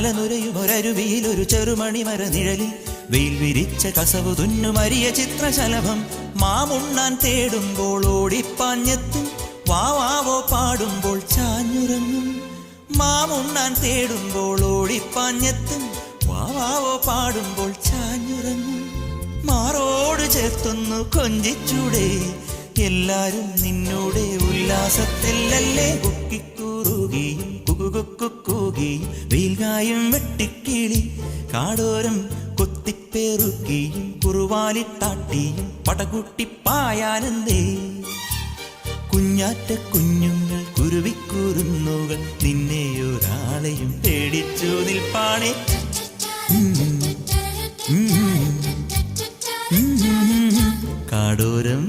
അലനുരയുമൊരരുവിയിൽ ഒരു ചെറുമണി മര നിഴലിൽ വെയിൽ വിരിച്ച കസവു തുന്നുമരിയ ചിത്രശലഭം മാമുണ്ണാൻ തേടുമ്പോൾ ഓടിപ്പാഞ്ഞെത്തും വാവാവോ പാടുമ്പോൾ ചാഞ്ഞുറങ്ങും മാമുണ്ണാൻ തേടുമ്പോൾ ഓടിപ്പാഞ്ഞെത്തും വാവാവോ പാടുമ്പോൾ ചാഞ്ഞുറങ്ങും മാറോട് ചേർത്തൊന്നു കൊഞ്ചിച്ചൂടെ എല്ലാരും നിന്നോടെ ഉല്ലാസത്തിലല്ലേ കുക്കിക്കൂറുകയും കുകുകുക്കുകയും വെയിൽകായും വെട്ടിക്കിളി കാടോരം കൊത്തിപ്പേറുകയും കുറുവാലിട്ടാട്ടിയും പടകുട്ടിപ്പായാനന്ദേ കുഞ്ഞാറ്റ കുഞ്ഞുങ്ങൾ കുരുവിക്കൂറുന്നുകൾ നിന്നെയൊരാളെയും പേടിച്ചു നിൽപ്പാണേ കാടോരം